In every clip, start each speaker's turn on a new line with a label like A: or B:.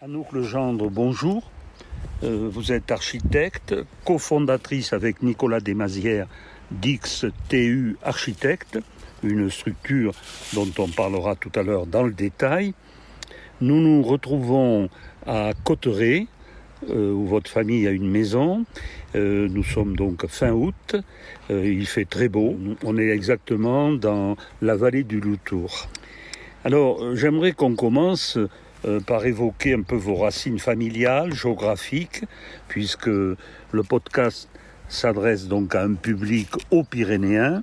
A: Anouk Legendre, bonjour. Vous êtes architecte, cofondatrice avec Nicolas Desmazières d'X TU Architecte, une structure dont on parlera tout à l'heure dans le détail. Nous nous retrouvons à Cauterets, où votre famille a une maison. Nous sommes donc fin août, il fait très beau. On est exactement dans la vallée du Loutour. Alors, j'aimerais qu'on commence par évoquer un peu vos racines familiales, géographiques, puisque le podcast s'adresse donc à un public haut-pyrénéen.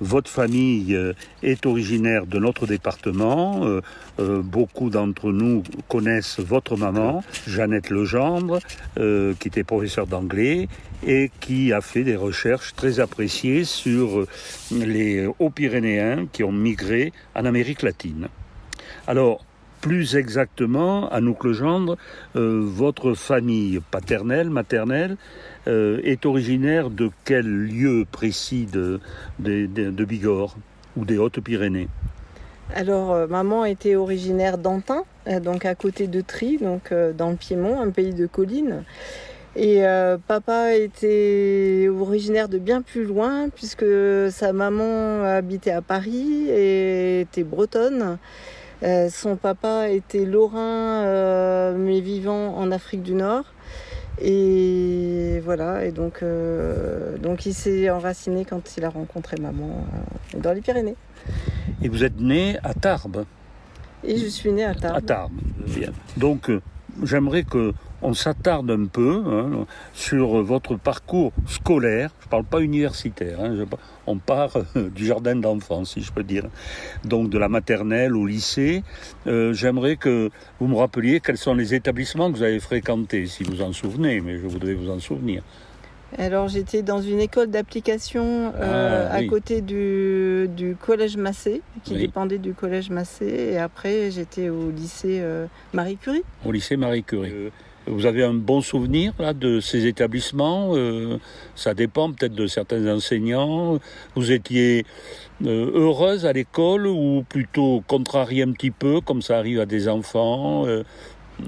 A: Votre famille est originaire de notre département. Beaucoup d'entre nous connaissent votre maman, Jeannette Legendre, qui était professeure d'anglais et qui a fait des recherches très appréciées sur les Hauts-Pyrénéens qui ont migré en Amérique latine. Alors, plus exactement, Anouk Legendre, votre famille paternelle, maternelle, est originaire de quel lieu précis de Bigorre ou des Hautes-Pyrénées?
B: Alors, maman était originaire d'Antin, donc à côté de Trie, donc dans le Piémont, un pays de collines. Et papa était originaire de bien plus loin, puisque sa maman habitait à Paris et était bretonne. Son papa était lorrain, mais vivant en Afrique du Nord. Et voilà, et donc il s'est enraciné quand il a rencontré maman dans les Pyrénées.
A: Et vous êtes né à Tarbes?
B: Et je suis née à Tarbes.
A: À Tarbes, bien. Donc, j'aimerais qu'on s'attarde un peu sur votre parcours scolaire. Je ne parle pas universitaire, on part du jardin d'enfants, si je peux dire. Donc, de la maternelle au lycée. J'aimerais que vous me rappeliez quels sont les établissements que vous avez fréquentés, si vous en souvenez, mais je voudrais vous en souvenir.
B: Alors, j'étais dans une école d'application à côté du collège Massé, qui dépendait du collège Massé. Et après, j'étais au lycée Marie Curie.
A: Au lycée Marie Curie. Vous avez un bon souvenir là, de ces établissements? Ça dépend peut-être de certains enseignants. Vous étiez heureuse à l'école ou plutôt contrariée un petit peu, comme ça arrive à des enfants?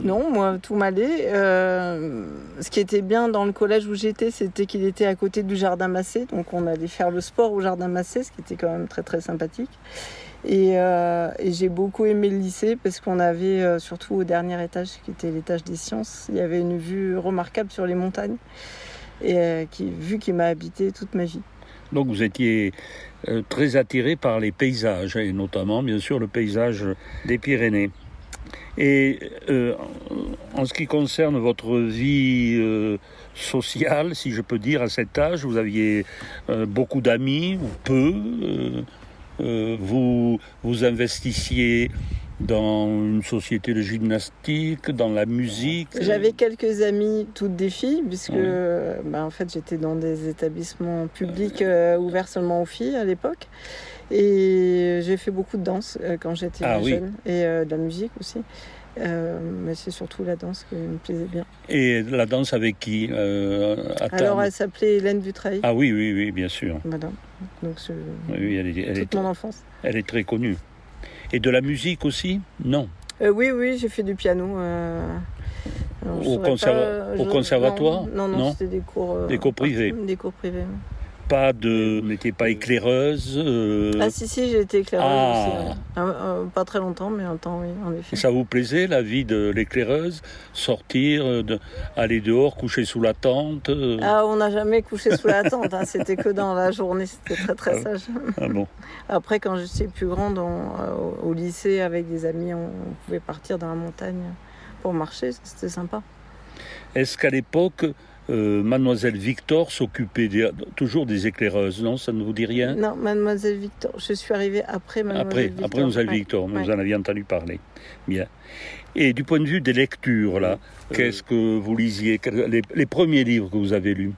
B: Non, moi, tout m'allait. Ce qui était bien dans le collège où j'étais, c'était qu'il était à côté du jardin Massé. Donc, on allait faire le sport au jardin Massé, ce qui était quand même très, très sympathique. Et j'ai beaucoup aimé le lycée parce qu'on avait, surtout au dernier étage, qui était l'étage des sciences, il y avait une vue remarquable sur les montagnes, et vue qui m'a habité toute ma vie.
A: Donc, vous étiez très attiré par les paysages, et notamment, bien sûr, le paysage des Pyrénées. Et en ce qui concerne votre vie sociale, si je peux dire, à cet âge, vous aviez beaucoup d'amis ou peu? Vous investissiez dans une société de gymnastique, dans la musique?
B: J'avais quelques amies, toutes des filles, puisque en fait, j'étais dans des établissements publics ouverts seulement aux filles à l'époque. Et j'ai fait beaucoup de danse quand j'étais jeune, et de la musique aussi. Mais c'est surtout la danse qui me plaisait bien.
A: Et la danse avec qui
B: Alors, elle s'appelait Hélène Dutrail.
A: Ah oui, bien sûr.
B: Madame. Donc,
A: elle
B: toute mon enfance.
A: Elle est très connue. Et de la musique aussi? Non.
B: Oui, j'ai fait du piano.
A: Au conservatoire?
B: Non, c'était des cours
A: privés.
B: Des cours privés.
A: Vous n'étiez pas éclaireuse?
B: Ah si, j'ai été éclaireuse aussi. Pas très longtemps, mais un temps, oui, en effet.
A: Et ça vous plaisait, la vie de l'éclaireuse? Sortir, aller dehors, coucher sous la tente?
B: On n'a jamais couché sous la tente, c'était que dans la journée, c'était très très sage.
A: Ah bon.
B: Après, quand j'étais plus grande, au lycée, avec des amis, on pouvait partir dans la montagne pour marcher, c'était sympa.
A: Est-ce qu'à l'époque, Mademoiselle Victor s'occupait toujours des éclaireuses, non? Ça ne vous dit rien?
B: Non, Mademoiselle Victor, je suis arrivée après Mademoiselle Victor.
A: Après Mademoiselle Victor, vous en aviez entendu parler. Bien. Et du point de vue des lectures, là, qu'est-ce que vous lisiez? Les premiers livres que vous avez lus?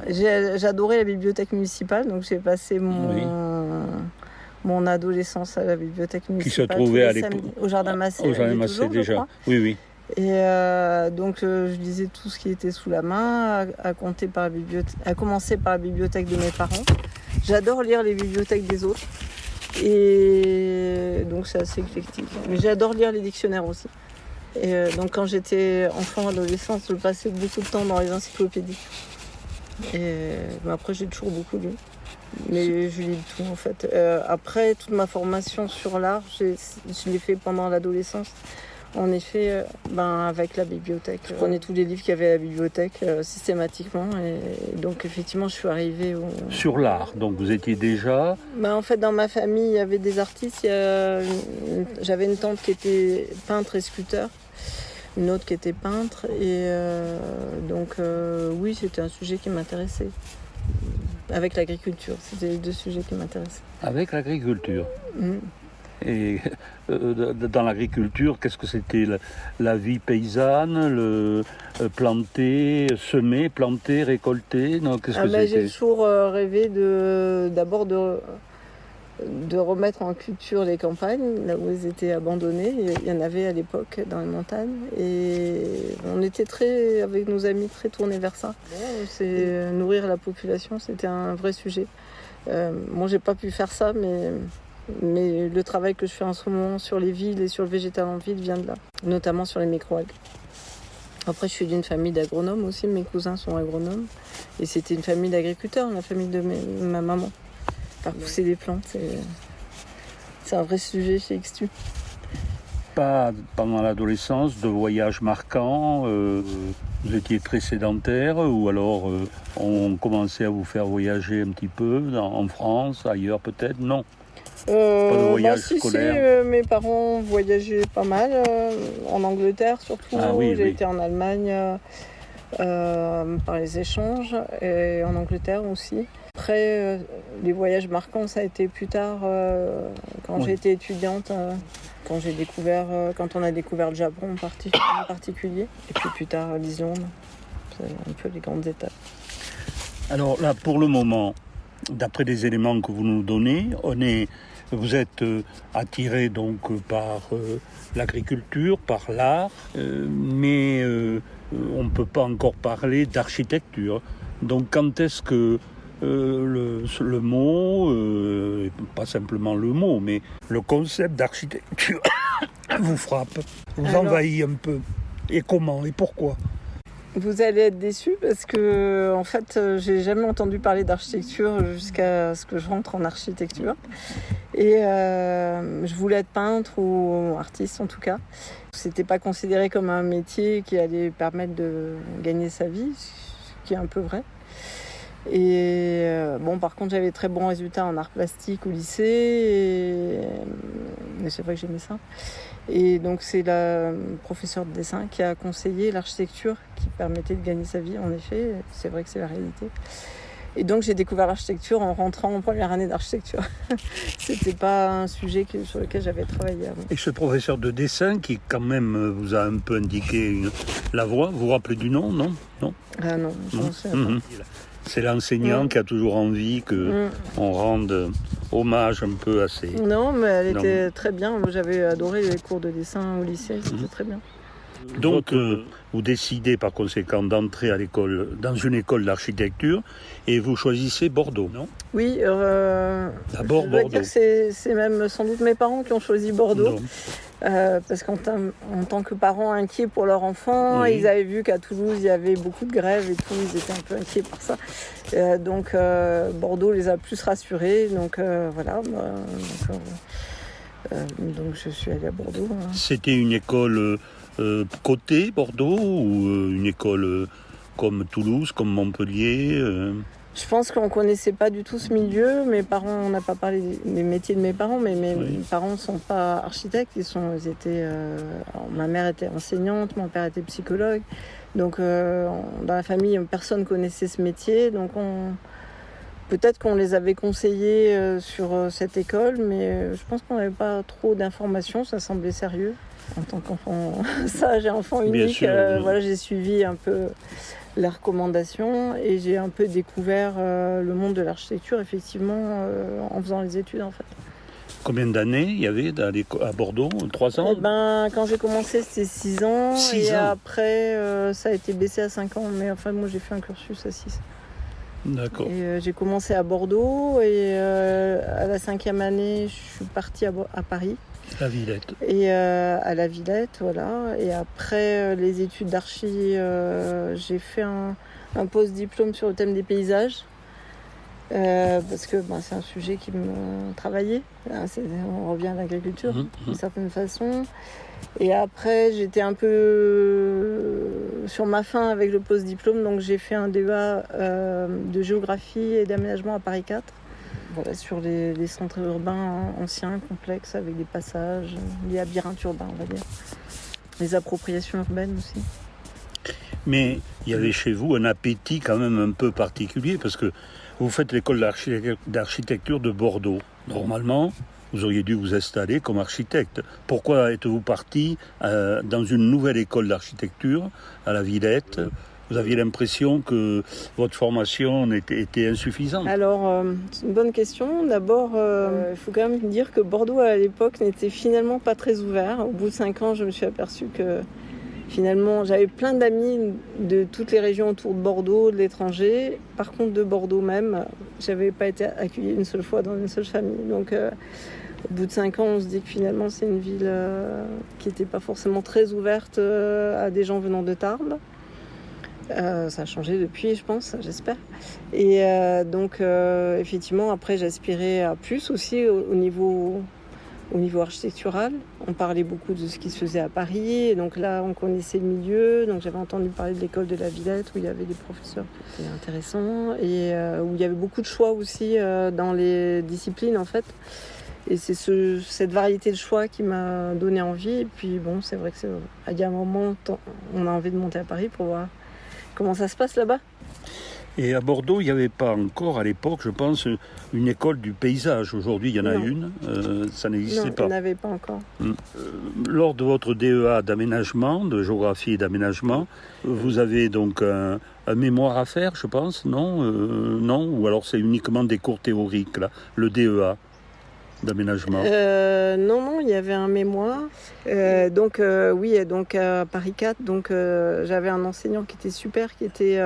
B: J'adorais la bibliothèque municipale, donc j'ai passé mon adolescence à la bibliothèque municipale.
A: Qui se trouvait à l'époque
B: au jardin Massé.
A: Au jardin Massé déjà. Oui.
B: Et donc je lisais tout ce qui était sous la main, à commencer par la bibliothèque de mes parents. J'adore lire les bibliothèques des autres. Et donc c'est assez éclectique. Mais j'adore lire les dictionnaires aussi. Et donc quand j'étais enfant, adolescente, je passais beaucoup de temps dans les encyclopédies. Et après, j'ai toujours beaucoup lu. Mais je lis tout en fait. Après, toute ma formation sur l'art, je l'ai fait pendant l'adolescence. En effet, avec la bibliothèque. Je prenais tous les livres qu'il y avait à la bibliothèque systématiquement. Et donc effectivement, je suis arrivée
A: Sur l'art, donc vous étiez déjà...
B: En fait, dans ma famille, il y avait des artistes. J'avais une tante qui était peintre et sculpteur. Une autre qui était peintre. Et oui, c'était un sujet qui m'intéressait. Avec l'agriculture, c'était les deux sujets qui m'intéressaient.
A: Avec l'agriculture. Et dans l'agriculture, qu'est-ce que c'était la vie paysanne, le planter, semer, planter, récolter? Non, qu'est-ce que c'était?
B: J'ai toujours rêvé d'abord de remettre en culture les campagnes, là où elles étaient abandonnées. Il y en avait à l'époque dans les montagnes. Et on était avec nos amis, très tournés vers ça. C'est nourrir la population, c'était un vrai sujet. J'ai pas pu faire ça, mais le travail que je fais en ce moment sur les villes et sur le végétal en ville vient de là, notamment sur les micro-algues. Après, je suis d'une famille d'agronomes aussi, mes cousins sont agronomes. Et c'était une famille d'agriculteurs, la famille de ma maman. Faire pousser des plantes, c'est un vrai sujet chez XTU.
A: Pas pendant l'adolescence de voyages marquants, vous étiez très sédentaire ou alors on commençait à vous faire voyager un petit peu en France, ailleurs peut-être? Non. Pas de voyage scolaire.
B: Mes parents voyageaient pas mal, en Angleterre surtout. J'ai été en Allemagne par les échanges et en Angleterre aussi. Après, les voyages marquants, ça a été plus tard, quand j'ai été étudiante, quand on a découvert le Japon en particulier, et puis plus tard l'Islande. C'est un peu les grandes étapes.
A: Alors là, pour le moment, d'après les éléments que vous nous donnez, vous êtes attiré donc par l'agriculture, par l'art, mais on ne peut pas encore parler d'architecture. Donc quand est-ce que le mot, pas simplement le mot, mais le concept d'architecture vous frappe, vous envahit un peu? Et comment et pourquoi?
B: Vous allez être déçus parce que, en fait, j'ai jamais entendu parler d'architecture jusqu'à ce que je rentre en architecture. Et je voulais être peintre ou artiste en tout cas. C'était pas considéré comme un métier qui allait permettre de gagner sa vie, ce qui est un peu vrai. Et par contre, j'avais très bons résultats en arts plastiques au lycée. Et c'est vrai que j'aimais ça. Et donc, c'est la professeure de dessin qui a conseillé l'architecture qui permettait de gagner sa vie. En effet, c'est vrai que c'est la réalité. Et donc, j'ai découvert l'architecture en rentrant en première année d'architecture. C'était pas un sujet sur lequel j'avais travaillé avant.
A: Et ce professeur de dessin qui, quand même, vous a un peu indiqué la voie, vous vous rappelez du nom, non?
B: Ah non, je m'en souviens pas.
A: C'est l'enseignant qui a toujours envie qu'on rende hommage un peu à ces...
B: Non, mais elle était très bien. J'avais adoré les cours de dessin au lycée, c'était très bien.
A: Donc, vous décidez par conséquent d'entrer dans une école d'architecture et vous choisissez Bordeaux, non?
B: Oui,
A: d'abord
B: je dois
A: Bordeaux.
B: dire que c'est même sans doute mes parents qui ont choisi Bordeaux. Parce qu'en tant que parents inquiets pour leur enfant, ils avaient vu qu'à Toulouse, il y avait beaucoup de grèves et tout, ils étaient un peu inquiets par ça. Donc Bordeaux les a plus rassurés, donc voilà. Donc je suis allée à Bordeaux.
A: C'était une école cotée, Bordeaux, ou une école comme Toulouse, comme Montpellier
B: Je pense qu'on ne connaissait pas du tout ce milieu. Mes parents, on n'a pas parlé des métiers de mes parents, mais mes parents ne sont pas architectes. Ma mère était enseignante, mon père était psychologue. Donc dans la famille, personne ne connaissait ce métier. Donc peut-être qu'on les avait conseillés sur cette école, mais je pense qu'on n'avait pas trop d'informations. Ça semblait sérieux. En tant qu'enfant sage et enfant unique, j'ai suivi un peu les recommandations et j'ai un peu découvert le monde de l'architecture effectivement en faisant les études en fait.
A: Combien d'années il y avait à Bordeaux? 3 ans?
B: Quand j'ai commencé c'était 6 ans.
A: 6
B: et
A: ans.
B: après ça a été baissé à 5 ans, mais enfin moi j'ai fait un cursus à 6.
A: D'accord.
B: Et j'ai commencé à Bordeaux et à la 5e année je suis partie à Paris.
A: La Villette.
B: Et à la Villette, voilà. Et après les études d'archi, j'ai fait un post-diplôme sur le thème des paysages. Parce que c'est un sujet qui me travaillait. On revient à l'agriculture d'une certaine façon. Et après, j'étais un peu sur ma fin avec le post-diplôme, donc j'ai fait un DEA de géographie et d'aménagement à Paris 4. Voilà, sur les centres urbains anciens, complexes, avec des passages, des labyrinthes urbains, on va dire. Les appropriations urbaines aussi.
A: Mais il y avait chez vous un appétit quand même un peu particulier, parce que vous faites l'école d'architecture de Bordeaux. Normalement, vous auriez dû vous installer comme architecte. Pourquoi êtes-vous parti dans une nouvelle école d'architecture à la Villette ? Vous aviez l'impression que votre formation était insuffisante?
B: Alors, c'est une bonne question. D'abord, il faut quand même dire que Bordeaux, à l'époque, n'était finalement pas très ouvert. Au bout de 5 ans, je me suis aperçue que finalement, j'avais plein d'amis de toutes les régions autour de Bordeaux, de l'étranger. Par contre, de Bordeaux même, j'avais pas été accueillie une seule fois dans une seule famille. Donc, au bout de 5 ans, on se dit que finalement, c'est une ville qui n'était pas forcément très ouverte à des gens venant de Tarbes. Ça a changé depuis, je pense, j'espère. Et donc, effectivement, après, j'aspirais à plus aussi au niveau architectural. On parlait beaucoup de ce qui se faisait à Paris. Et donc là, on connaissait le milieu. Donc j'avais entendu parler de l'école de la Villette, où il y avait des professeurs qui étaient intéressants. Et où il y avait beaucoup de choix aussi dans les disciplines, en fait. Et c'est cette variété de choix qui m'a donné envie. Et puis, bon, c'est vrai qu'il y a un moment, on a envie de monter à Paris pour voir comment ça se passe là-bas.
A: Et à Bordeaux, il n'y avait pas encore à l'époque, je pense, une école du paysage. Aujourd'hui, il y en a une, ça n'existait pas.
B: Non, il n'y en avait pas encore.
A: Lors de votre DEA d'aménagement, de géographie et d'aménagement, vous avez donc un mémoire à faire, je pense, non? Non? Ou alors c'est uniquement des cours théoriques, là, le DEA d'aménagement?
B: Non, il y avait un mémoire. Donc à Paris 4, j'avais un enseignant qui était super, qui était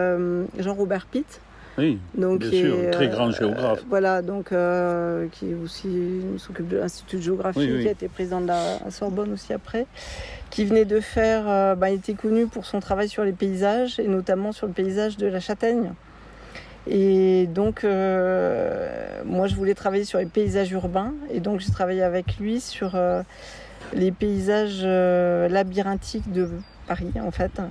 B: Jean-Robert Pitt.
A: Oui, donc, bien sûr, très grand géographe.
B: Voilà, donc qui aussi s'occupe de l'Institut de géographie, qui a été président de la Sorbonne aussi après, qui venait de faire, il était connu pour son travail sur les paysages, et notamment sur le paysage de la Châtaigne. Et donc, moi, je voulais travailler sur les paysages urbains. Et donc, j'ai travaillé avec lui sur les paysages labyrinthiques de Paris, en fait.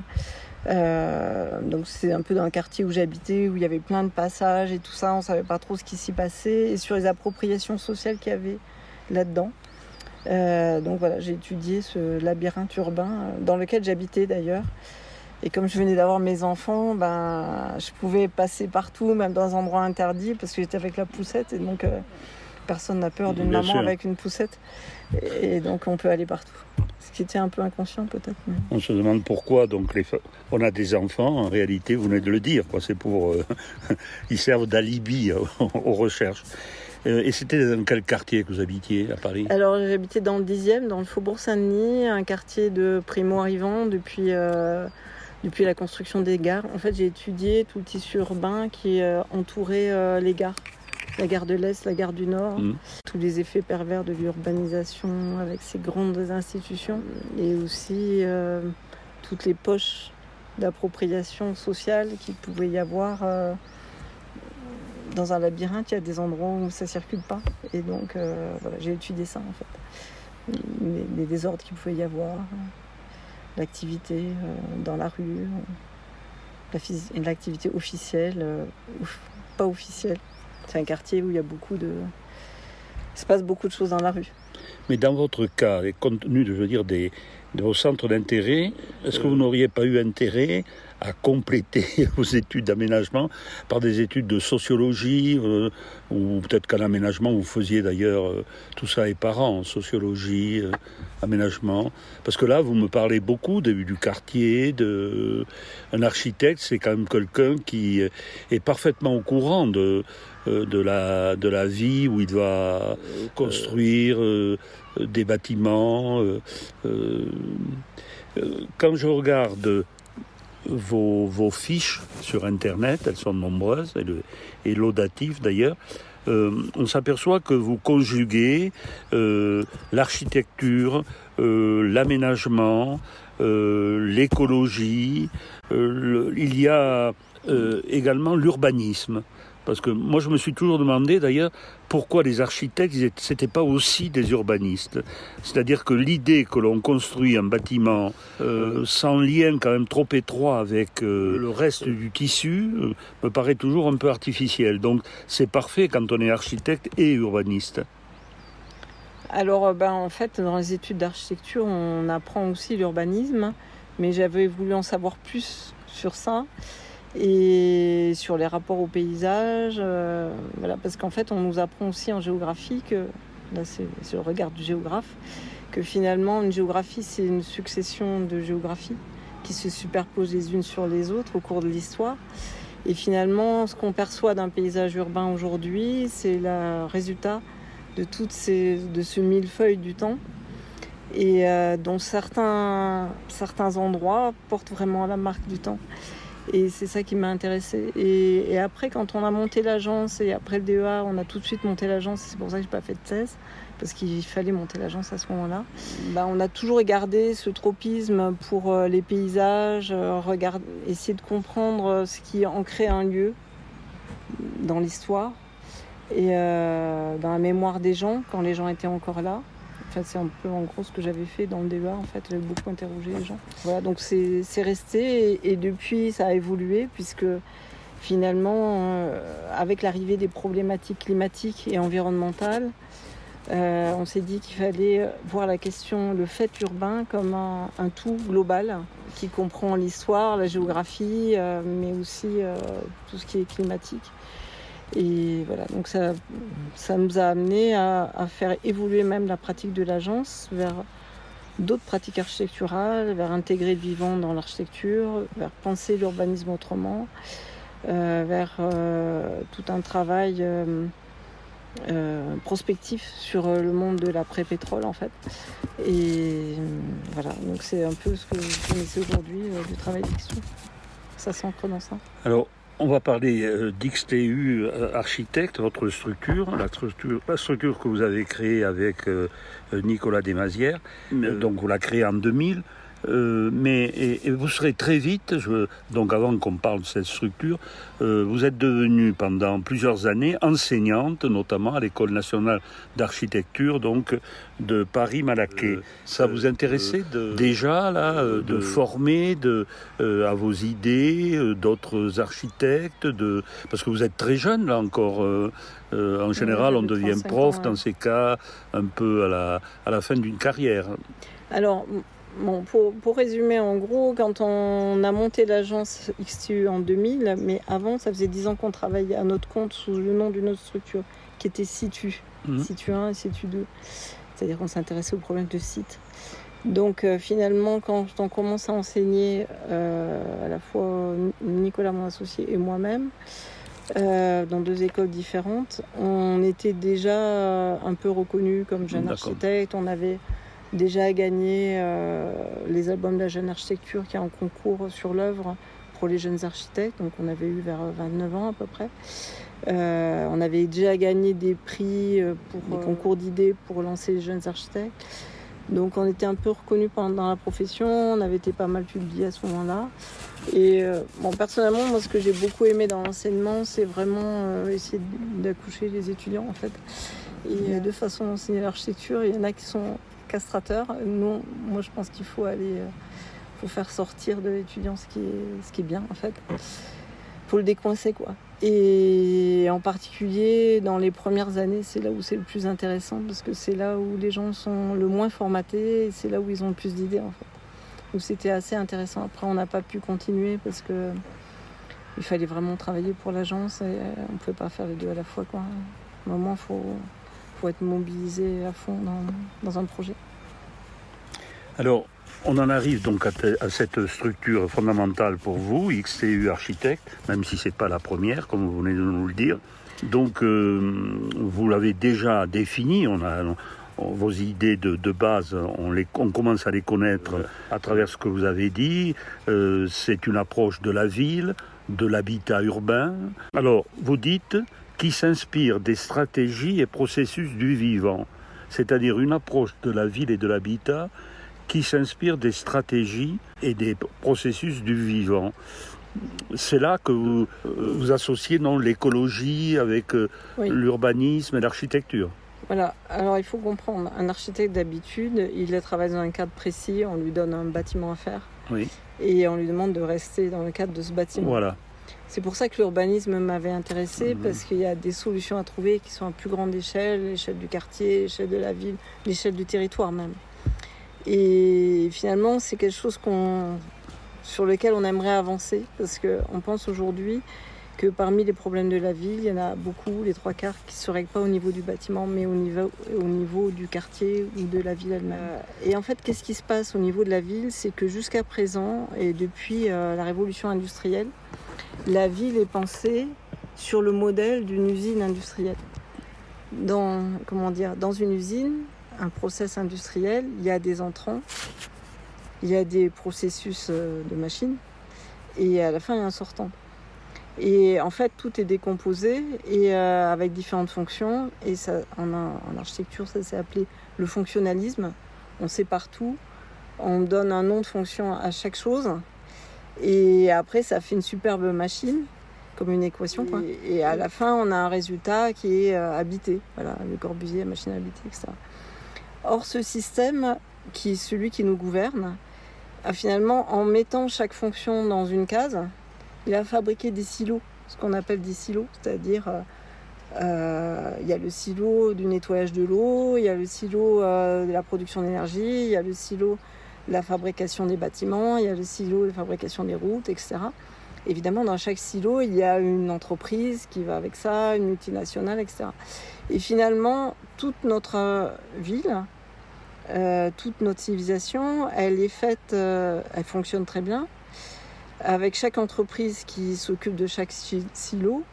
B: Donc, c'est un peu dans le quartier où j'habitais, où il y avait plein de passages et tout ça. On ne savait pas trop ce qui s'y passait. Et sur les appropriations sociales qu'il y avait là-dedans. Donc, voilà, j'ai étudié ce labyrinthe urbain, dans lequel j'habitais d'ailleurs. Et comme je venais d'avoir mes enfants, je pouvais passer partout, même dans des endroits interdits, parce que j'étais avec la poussette. Et donc, personne n'a peur d'une maman avec une poussette. Et donc, on peut aller partout. Ce qui était un peu inconscient, peut-être. Mais...
A: On se demande pourquoi. Donc, on a des enfants, en réalité, vous venez de le dire. C'est pour... ils servent d'alibi aux recherches. Et c'était dans quel quartier que vous habitiez à Paris? Alors,
B: j'habitais dans le 10e, dans le Faubourg Saint-Denis, un quartier de primo-arrivants depuis la construction des gares. En fait, j'ai étudié tout le tissu urbain qui entourait les gares. La gare de l'Est, la gare du Nord, tous les effets pervers de l'urbanisation avec ces grandes institutions et aussi toutes les poches d'appropriation sociale qu'il pouvait y avoir. Dans un labyrinthe, il y a des endroits où ça ne circule pas. Et donc, j'ai étudié ça, en fait. Les désordres qu'il pouvait y avoir. L'activité dans la rue, l'activité officielle ou pas officielle. C'est un quartier où il se passe beaucoup de choses dans la rue.
A: Mais dans votre cas, compte tenu de vos centres d'intérêt, est-ce que vous n'auriez pas eu intérêt à compléter vos études d'aménagement par des études de sociologie, ou peut-être qu'en aménagement, vous faisiez d'ailleurs tout ça et parents, sociologie, aménagement. Parce que là, vous me parlez beaucoup du quartier, un architecte, c'est quand même quelqu'un qui est parfaitement au courant de la vie où il doit construire des bâtiments. Quand je regarde vos fiches sur Internet, elles sont nombreuses, et laudatives d'ailleurs, on s'aperçoit que vous conjuguez l'architecture, l'aménagement, l'écologie, il y a également l'urbanisme. Parce que moi, je me suis toujours demandé, d'ailleurs, pourquoi les architectes, c'était pas aussi des urbanistes. C'est-à-dire que l'idée que l'on construit un bâtiment sans lien quand même trop étroit avec le reste du tissu me paraît toujours un peu artificielle. Donc, c'est parfait quand on est architecte et urbaniste.
B: Alors, en fait, dans les études d'architecture, on apprend aussi l'urbanisme, mais j'avais voulu en savoir plus sur ça. Et sur les rapports au paysage, voilà, parce qu'en fait on nous apprend aussi en géographie que, là c'est le regard du géographe, que finalement une géographie c'est une succession de géographies qui se superposent les unes sur les autres au cours de l'histoire. Et finalement ce qu'on perçoit d'un paysage urbain aujourd'hui, c'est le résultat de ce millefeuille du temps, et dont certains endroits portent vraiment la marque du temps. Et c'est ça qui m'a intéressée. Et après, quand on a monté l'agence, et après le DEA, on a tout de suite monté l'agence, c'est pour ça que je n'ai pas fait de thèse, parce qu'il fallait monter l'agence à ce moment-là. On a toujours gardé ce tropisme pour les paysages, essayer de comprendre ce qui ancrait un lieu dans l'histoire et dans la mémoire des gens, quand les gens étaient encore là. Enfin, c'est un peu en gros ce que j'avais fait dans le débat. En fait, j'avais beaucoup interrogé les gens. Voilà, donc c'est resté et depuis ça a évolué, puisque finalement, avec l'arrivée des problématiques climatiques et environnementales, on s'est dit qu'il fallait voir le fait urbain comme un tout global qui comprend l'histoire, la géographie, mais aussi tout ce qui est climatique. Et voilà, donc ça nous a amené à faire évoluer même la pratique de l'agence vers d'autres pratiques architecturales, vers intégrer le vivant dans l'architecture, vers penser l'urbanisme autrement, vers tout un travail prospectif sur le monde de l'après-pétrole en fait. Et voilà, donc c'est un peu ce que vous connaissez aujourd'hui du travail d'Ixtou. Ça s'ancre dans ça.
A: Alors, on va parler d'XTU Architecte, votre structure, la structure que vous avez créée avec Nicolas Desmazières. Donc vous la créée en 2000. Mais vous serez très vite, donc avant qu'on parle de cette structure, vous êtes devenue pendant plusieurs années enseignante, notamment à l'École nationale d'architecture donc de Paris-Malaquais. Ça vous intéressait déjà là, de former à vos idées d'autres architectes, parce que vous êtes très jeune là encore. En général, on devient prof dans ces cas un peu à la fin d'une carrière.
B: Alors, bon, pour résumer, en gros, quand on a monté l'agence XTU en 2000, mais avant, ça faisait 10 ans qu'on travaillait à notre compte sous le nom d'une autre structure, qui était Situ, Situ 1 et Situ 2. C'est-à-dire qu'on s'intéressait aux problèmes de site. Donc finalement, quand on commence à enseigner, à la fois Nicolas, mon associé, et moi-même, dans 2 écoles différentes, on était déjà un peu reconnus comme jeunes architectes. On avait déjà gagné les albums de la jeune architecture, qui est un concours sur l'œuvre pour les jeunes architectes. Donc on avait eu vers 29 ans à peu près. On avait déjà gagné des prix pour des concours d'idées pour lancer les jeunes architectes. Donc on était un peu reconnus dans la profession, on avait été pas mal publiés à ce moment-là. Et personnellement, moi ce que j'ai beaucoup aimé dans l'enseignement, c'est vraiment essayer d'accoucher les étudiants en fait. Et il y a 2 façons d'enseigner l'architecture, il y en a qui sont castrateurs. Nous, moi je pense qu'il faut faire sortir de l'étudiant ce qui est bien en fait. Faut le décoincer quoi. Et en particulier dans les premières années, c'est là où c'est le plus intéressant, parce que c'est là où les gens sont le moins formatés et c'est là où ils ont le plus d'idées en fait. Donc c'était assez intéressant. Après on n'a pas pu continuer parce que il fallait vraiment travailler pour l'agence et on ne pouvait pas faire les 2 à la fois quoi. À un moment faut être mobilisé à fond dans un projet.
A: Alors, on en arrive donc à cette structure fondamentale pour vous, XTU Architecte, même si ce n'est pas la première, comme vous venez de nous le dire. Donc, vous l'avez déjà défini, vos idées de base, on commence à les connaître à travers ce que vous avez dit. C'est une approche de la ville, de l'habitat urbain. Alors, vous dites qui s'inspire des stratégies et processus du vivant, c'est-à-dire une approche de la ville et de l'habitat qui s'inspire des stratégies et des processus du vivant. C'est là que vous associez l'écologie avec l'urbanisme et l'architecture.
B: Voilà, alors il faut comprendre, un architecte d'habitude, il travaille dans un cadre précis, on lui donne un bâtiment à faire et on lui demande de rester dans le cadre de ce bâtiment.
A: Voilà.
B: C'est pour ça que l'urbanisme m'avait intéressée, parce qu'il y a des solutions à trouver qui sont à plus grande échelle, l'échelle du quartier, l'échelle de la ville, l'échelle du territoire même. Et finalement, c'est quelque chose sur lequel on aimerait avancer, parce qu'on pense aujourd'hui que parmi les problèmes de la ville, il y en a beaucoup, les 3/4, qui ne se règlent pas au niveau du bâtiment, mais au niveau du quartier ou de la ville elle-même. Et en fait, qu'est-ce qui se passe au niveau de la ville? C'est que jusqu'à présent, et depuis la révolution industrielle, la ville est pensée sur le modèle d'une usine industrielle. Dans une usine, un process industriel, il y a des entrants, il y a des processus de machines, et à la fin, il y a un sortant. Et en fait, tout est décomposé et avec différentes fonctions. Et ça, en architecture, ça s'est appelé le fonctionnalisme. On sépare tout, on donne un nom de fonction à chaque chose. Et après, ça fait une superbe machine, comme une équation. Et à la fin, on a un résultat qui est habité. Voilà, le Corbusier, la machine habitée, etc. Or, ce système, qui est celui qui nous gouverne, a finalement, en mettant chaque fonction dans une case, il a fabriqué des silos, ce qu'on appelle des silos, c'est-à-dire il y a le silo du nettoyage de l'eau, il y a le silo de la production d'énergie, il y a le silo de la fabrication des bâtiments, il y a le silo de la fabrication des routes, etc. Évidemment, dans chaque silo, il y a une entreprise qui va avec ça, une multinationale, etc. Et finalement, toute notre ville, toute notre civilisation, elle est faite, elle fonctionne très bien, avec chaque entreprise qui s'occupe de chaque silo,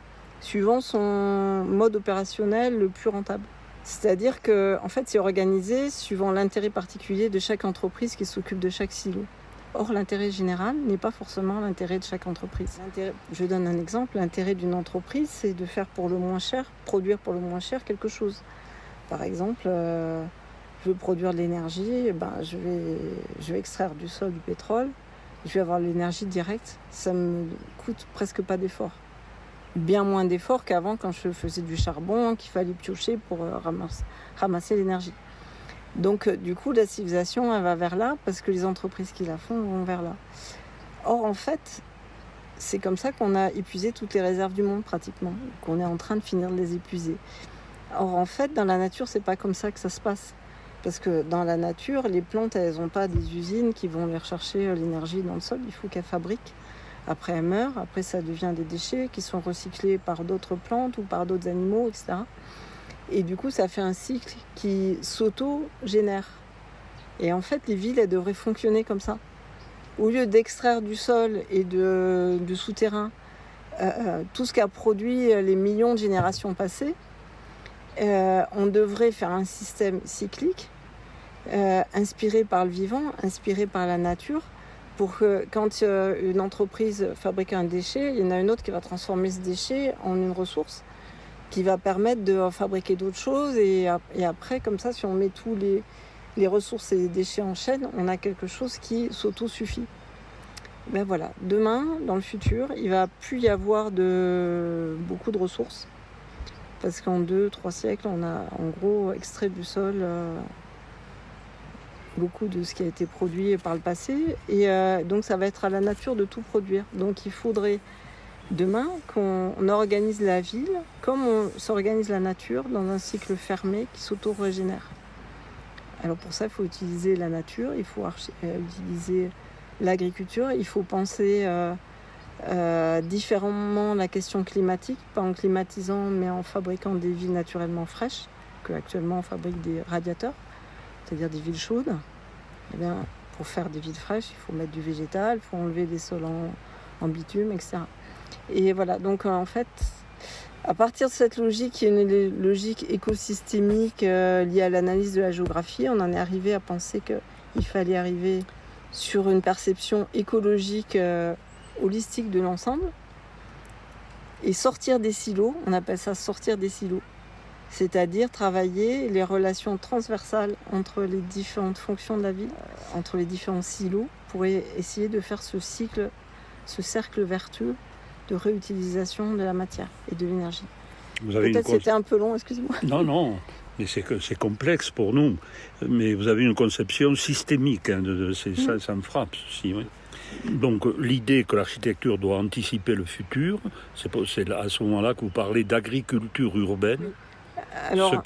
B: suivant son mode opérationnel le plus rentable. C'est-à-dire que, en fait, c'est organisé suivant l'intérêt particulier de chaque entreprise qui s'occupe de chaque silo. Or, l'intérêt général n'est pas forcément l'intérêt de chaque entreprise. Je donne un exemple. L'intérêt d'une entreprise, c'est de faire pour le moins cher, produire pour le moins cher quelque chose. Par exemple, je veux produire de l'énergie, je vais extraire du sol du pétrole, je vais avoir l'énergie directe, ça me coûte presque pas d'effort. Bien moins d'effort qu'avant quand je faisais du charbon, qu'il fallait piocher pour ramasser l'énergie. Donc du coup, la civilisation, elle va vers là, parce que les entreprises qui la font vont vers là. Or, en fait, c'est comme ça qu'on a épuisé toutes les réserves du monde, pratiquement, qu'on est en train de finir de les épuiser. Or, en fait, dans la nature, c'est pas comme ça que ça se passe. Parce que dans la nature, les plantes, elles n'ont pas des usines qui vont aller rechercher l'énergie dans le sol. Il faut qu'elles fabriquent. Après, elles meurent. Après, ça devient des déchets qui sont recyclés par d'autres plantes ou par d'autres animaux, etc. Et du coup, ça fait un cycle qui s'auto-génère. Et en fait, les villes, elles devraient fonctionner comme ça. Au lieu d'extraire du sol et du souterrain tout ce qu'a produit les millions de générations passées, on devrait faire un système cyclique inspiré par le vivant, inspiré par la nature, pour que quand une entreprise fabrique un déchet, il y en a une autre qui va transformer ce déchet en une ressource qui va permettre de fabriquer d'autres choses. Et après, comme ça, si on met tous les ressources et les déchets en chaîne, on a quelque chose qui s'auto-suffit. Ben voilà, demain, dans le futur, il ne va plus y avoir beaucoup de ressources. Parce qu'en 2-3 siècles, on a en gros extrait du sol beaucoup de ce qui a été produit par le passé. Et donc ça va être à la nature de tout produire. Donc il faudrait demain qu'on organise la ville comme on s'organise la nature dans un cycle fermé qui s'auto-régénère. Alors pour ça, il faut utiliser la nature, il faut utiliser l'agriculture, il faut penser différemment la question climatique, pas en climatisant mais en fabriquant des villes naturellement fraîches, qu'actuellement on fabrique des radiateurs, c'est-à-dire des villes chaudes. Eh bien, pour faire des villes fraîches, il faut mettre du végétal, il faut enlever des sols en bitume, etc. Et voilà, donc en fait, à partir de cette logique, qui est une logique écosystémique liée à l'analyse de la géographie, on en est arrivé à penser qu'il fallait arriver sur une perception écologique holistique de l'ensemble. et sortir des silos. On appelle ça sortir des silos. C'est-à-dire travailler les relations transversales entre les différentes fonctions de la ville, entre les différents silos, pour essayer de faire ce cercle vertueux de réutilisation de la matière et de l'énergie. Peut-être c'était un peu long, excusez-moi.
A: Non, mais c'est complexe pour nous. Mais vous avez une conception systémique, ça me frappe, ceci, oui. Donc l'idée que l'architecture doit anticiper le futur, c'est à ce moment-là que vous parlez d'agriculture urbaine. Oui. Alors,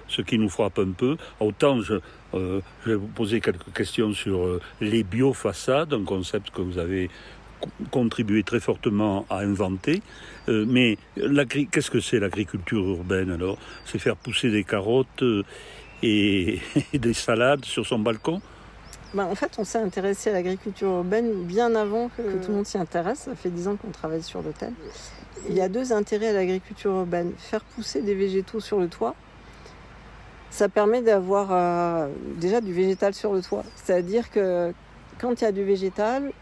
A: ce qui nous frappe un peu. Autant je vais vous poser quelques questions sur les biofaçades, un concept que vous avez contribué très fortement à inventer. Mais qu'est-ce que c'est l'agriculture urbaine alors? C'est faire pousser des carottes et des salades sur son balcon?
B: En fait, on s'est intéressé à l'agriculture urbaine bien avant que tout le monde s'y intéresse. Ça fait 10 ans qu'on travaille sur le thème. Il y a 2 intérêts à l'agriculture urbaine. Faire pousser des végétaux sur le toit, ça permet d'avoir déjà du végétal sur le toit. C'est-à-dire que quand il y a du végétal,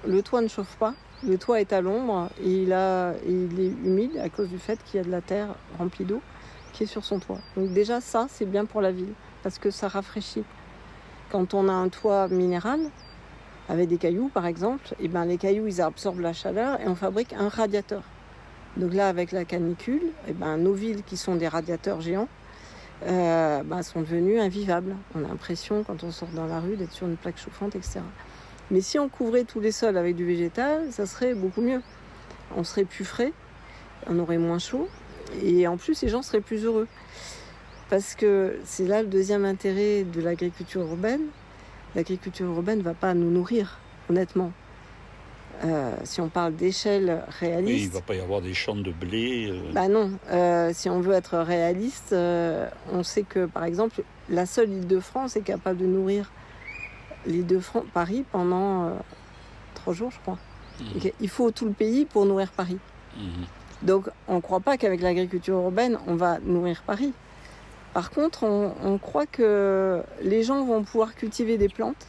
B: le toit ne chauffe pas. Le toit est à l'ombre et il est humide à cause du fait qu'il y a de la terre remplie d'eau qui est sur son toit. Donc déjà ça, c'est bien pour la ville parce que ça rafraîchit. Quand on a un toit minéral, avec des cailloux par exemple, et les cailloux ils absorbent la chaleur et on fabrique un radiateur. Donc là, avec la canicule, nos villes qui sont des radiateurs géants sont devenues invivables. On a l'impression, quand on sort dans la rue, d'être sur une plaque chauffante, etc. Mais si on couvrait tous les sols avec du végétal, ça serait beaucoup mieux. On serait plus frais, on aurait moins chaud, et en plus, les gens seraient plus heureux. Parce que c'est là le deuxième intérêt de l'agriculture urbaine. L'agriculture urbaine ne va pas nous nourrir, honnêtement. Si on parle d'échelle réaliste...
A: Oui, il ne va pas y avoir des champs de blé.
B: Non, si on veut être réaliste, on sait que, par exemple, la seule Île-de-France est capable de nourrir l'Île-de-France, Paris, pendant 3 jours, je crois. Mmh. Il faut tout le pays pour nourrir Paris. Mmh. Donc, on ne croit pas qu'avec l'agriculture urbaine, on va nourrir Paris. Par contre, on croit que les gens vont pouvoir cultiver des plantes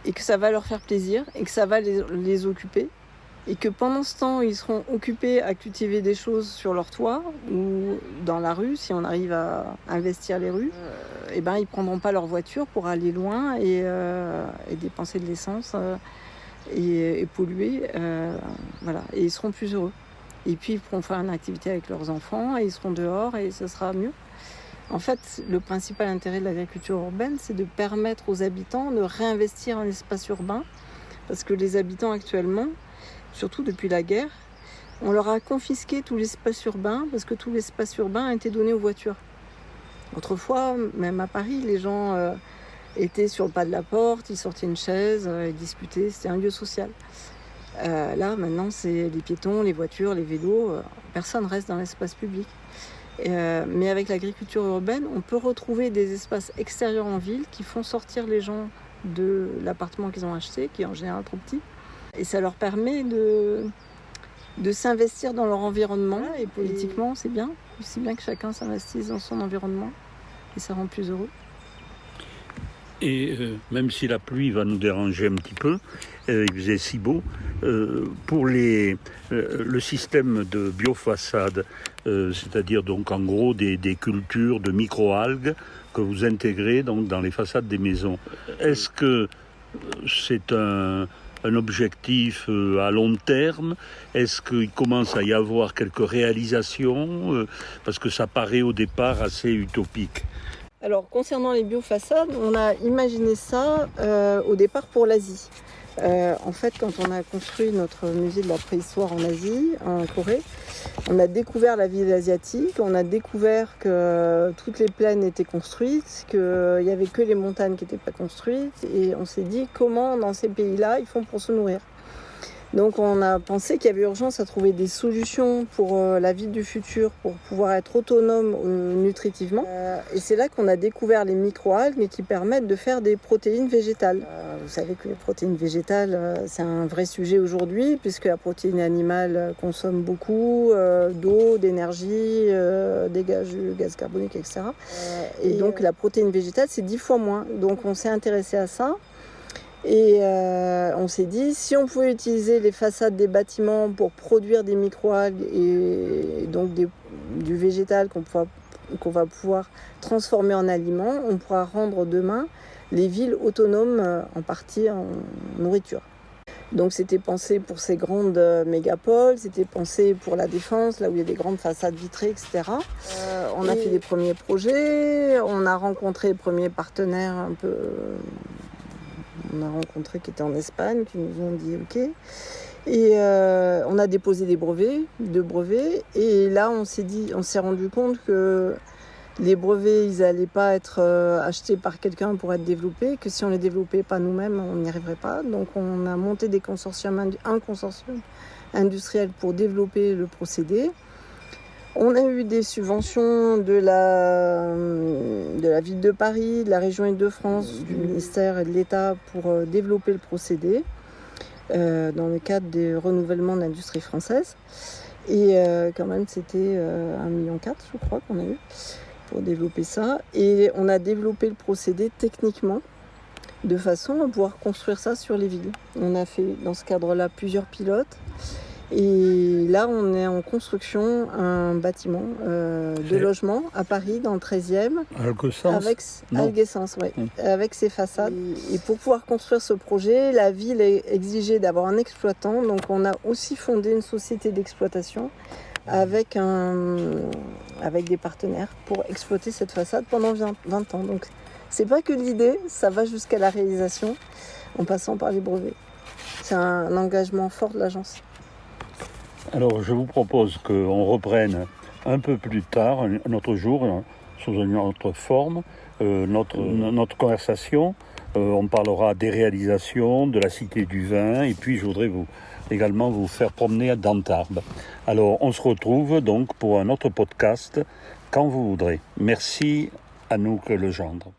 B: et que ça va leur faire plaisir et que ça va les occuper et que pendant ce temps, ils seront occupés à cultiver des choses sur leur toit ou dans la rue, si on arrive à investir les rues, ils ne prendront pas leur voiture pour aller loin et dépenser de l'essence et polluer. Et ils seront plus heureux. Et puis, ils pourront faire une activité avec leurs enfants et ils seront dehors et ce sera mieux. En fait, le principal intérêt de l'agriculture urbaine, c'est de permettre aux habitants de réinvestir en espace urbain. Parce que les habitants actuellement, surtout depuis la guerre, on leur a confisqué tout l'espace urbain parce que tout l'espace urbain a été donné aux voitures. Autrefois, même à Paris, les gens étaient sur le pas de la porte, ils sortaient une chaise, ils discutaient, c'était un lieu social. Là, maintenant, c'est les piétons, les voitures, les vélos, personne ne reste dans l'espace public. Mais avec l'agriculture urbaine, on peut retrouver des espaces extérieurs en ville qui font sortir les gens de l'appartement qu'ils ont acheté, qui est en général trop petit. Et ça leur permet de s'investir dans leur environnement. Et politiquement, c'est bien. C'est bien que chacun s'investisse dans son environnement. Et ça rend plus heureux.
A: Et même si la pluie va nous déranger un petit peu, il faisait si beau, pour le système de biofaçade, c'est-à-dire donc en gros des cultures de micro-algues que vous intégrez donc dans les façades des maisons, est-ce que c'est un objectif à long terme? Est-ce qu'il commence à y avoir quelques réalisations? Parce que ça paraît au départ assez utopique.
B: Alors, concernant les biofaçades, on a imaginé ça au départ pour l'Asie. En fait, quand on a construit notre musée de la préhistoire en Asie, en Corée, on a découvert la ville asiatique, on a découvert que toutes les plaines étaient construites, qu'il n'y avait que les montagnes qui n'étaient pas construites, et on s'est dit comment dans ces pays-là ils font pour se nourrir. Donc on a pensé qu'il y avait urgence à trouver des solutions pour la vie du futur, pour pouvoir être autonome nutritivement. Et c'est là qu'on a découvert les micro-algues qui permettent de faire des protéines végétales. Vous savez que les protéines végétales, c'est un vrai sujet aujourd'hui, puisque la protéine animale consomme beaucoup d'eau, d'énergie, dégage du gaz carbonique, etc. Et donc la protéine végétale, c'est 10 fois moins. Donc on s'est intéressé à ça. Et on s'est dit, si on pouvait utiliser les façades des bâtiments pour produire des microalgues et donc du végétal qu'on va pouvoir transformer en aliment, on pourra rendre demain les villes autonomes en partie en nourriture. Donc c'était pensé pour ces grandes mégapoles, c'était pensé pour la défense, là où il y a des grandes façades vitrées, etc. On a fait des premiers projets, on a rencontré les premiers partenaires un peu... On a rencontré qui étaient en Espagne, qui nous ont dit OK. Et on a déposé deux brevets. Et là, on s'est rendu compte que les brevets, ils n'allaient pas être achetés par quelqu'un pour être développés, que si on ne les développait pas nous-mêmes, on n'y arriverait pas. Donc on a monté un consortium industriel pour développer le procédé. On a eu des subventions de la ville de Paris, de la région Île-de-France, du ministère et de l'État pour développer le procédé dans le cadre des renouvellements de l'industrie française. Et quand même, c'était 1,4 million, je crois, qu'on a eu pour développer ça. Et on a développé le procédé techniquement de façon à pouvoir construire ça sur les villes. On a fait dans ce cadre-là plusieurs pilotes. Et là, on est en construction un bâtiment de logement à Paris, dans le 13e. Algesens, oui. Avec ses façades. Et pour pouvoir construire ce projet, la ville est exigée d'avoir un exploitant. Donc, on a aussi fondé une société d'exploitation avec des partenaires pour exploiter cette façade pendant 20 ans. Donc, c'est pas que l'idée, ça va jusqu'à la réalisation en passant par les brevets. C'est un engagement fort de l'agence.
A: Alors, je vous propose qu'on reprenne un peu plus tard, un autre jour, sous une autre forme, notre conversation. On parlera des réalisations, de la Cité du Vin, et puis je voudrais également vous faire promener dans Tarbes. Alors, on se retrouve donc pour un autre podcast quand vous voudrez. Merci, Anouk Legendre.